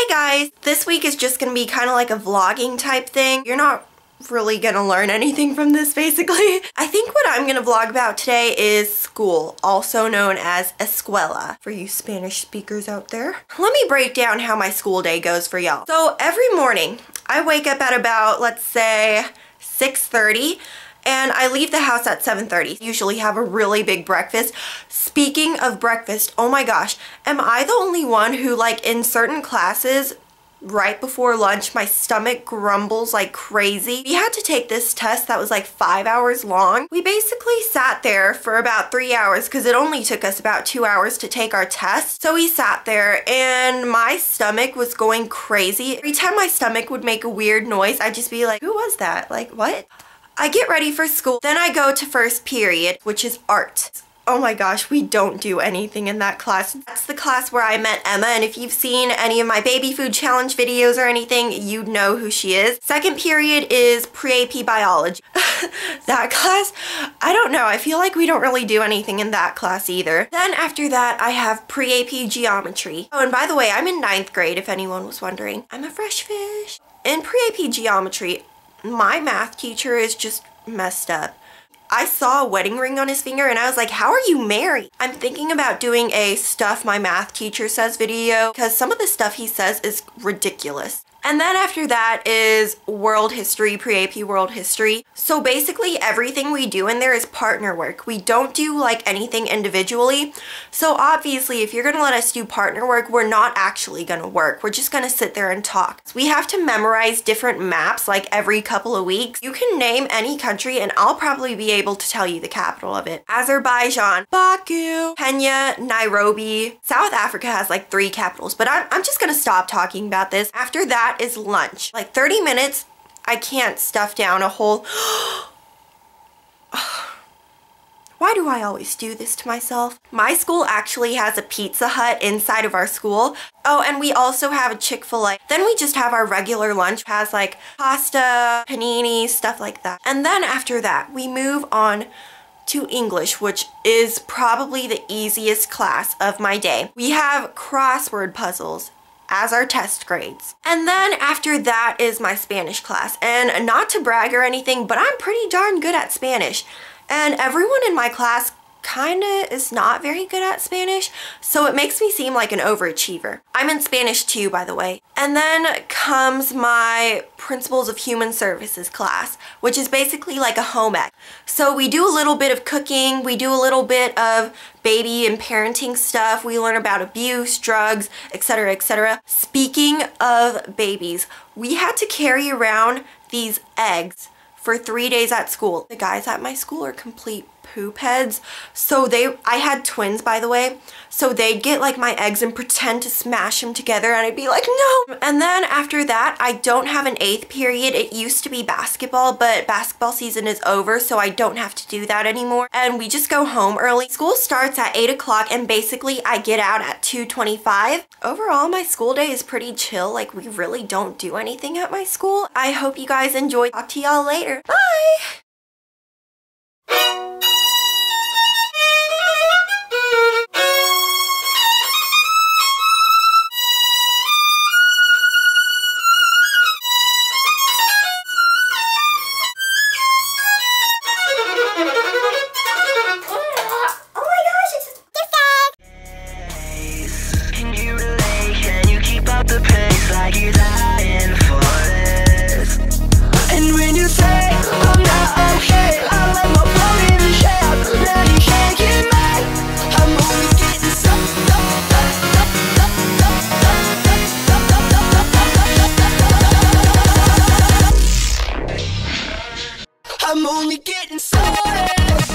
Hey guys, this week is just gonna be kind of like a vlogging type thing. You're not really gonna learn anything from this basically. I think what I'm gonna vlog about today is school, also known as escuela for you Spanish speakers out there. Let me break down how my school day goes for y'all. So every morning I wake up at about, let's say, 6:30 and I leave the house at 7:30. Usually have a really big breakfast. Speaking of breakfast, oh my gosh, am I the only one who, like, in certain classes right before lunch my stomach grumbles like crazy? We had to take this test that was like 5 hours long. We basically sat there for about 3 hours because it only took us about 2 hours to take our test. So we sat there and my stomach was going crazy. Every time my stomach would make a weird noise, I'd just be like, who was that? Like, what? I get ready for school. Then I go to first period, which is art. Oh my gosh, we don't do anything in that class. That's the class where I met Emma, and if you've seen any of my baby food challenge videos or anything, you'd know who she is. Second period is pre-AP biology. That class, I don't know, I feel like we don't really do anything in that class either. Then after that, I have pre-AP geometry. Oh, and by the way, I'm in 9th grade if anyone was wondering. I'm a fresh fish. In pre-AP geometry, my math teacher is just messed up. I saw a wedding ring on his finger and I was like, how are you married? I'm thinking about doing a stuff my math teacher says video because some of the stuff he says is ridiculous. And then after that is world history, pre-AP world history. So basically everything we do in there is partner work. We don't do like anything individually. So obviously if you're gonna let us do partner work, we're not actually gonna work. We're just gonna sit there and talk. So we have to memorize different maps like every couple of weeks. You can name any country and I'll probably be able to tell you the capital of it. Azerbaijan, Baku, Kenya, Nairobi. South Africa has like 3 capitals, but I'm just gonna stop talking about this. After that is lunch. Like 30 minutes, I can't stuff down a whole... Why do I always do this to myself? My school actually has a Pizza Hut inside of our school. Oh, and we also have a Chick-fil-A. Then we just have our regular lunch, has like pasta, panini, stuff like that. And then after that, we move on to English, which is probably the easiest class of my day. We have crossword puzzles as our test grades. And then after that is my Spanish class. And not to brag or anything, but I'm pretty darn good at Spanish. And everyone in my class kinda is not very good at Spanish, so it makes me seem like an overachiever. I'm in Spanish too, by the way. And then comes my Principles of Human Services class, which is basically like a home ec. So we do a little bit of cooking, we do a little bit of baby and parenting stuff, we learn about abuse, drugs, etc., etc. Speaking of babies, we had to carry around these eggs for 3 days at school. The guys at my school are complete poop heads. So I had twins, by the way, so they'd get like my eggs and pretend to smash them together and I'd be like, no. And then after that, I don't have an 8th period. It used to be basketball, but basketball season is over, so I don't have to do that anymore. And we just go home early. School starts at 8 o'clock and basically I get out at 2:25. Overall, my school day is pretty chill. Like, we really don't do anything at my school. I hope you guys enjoy. Talk to y'all later. Bye! I'm only getting started.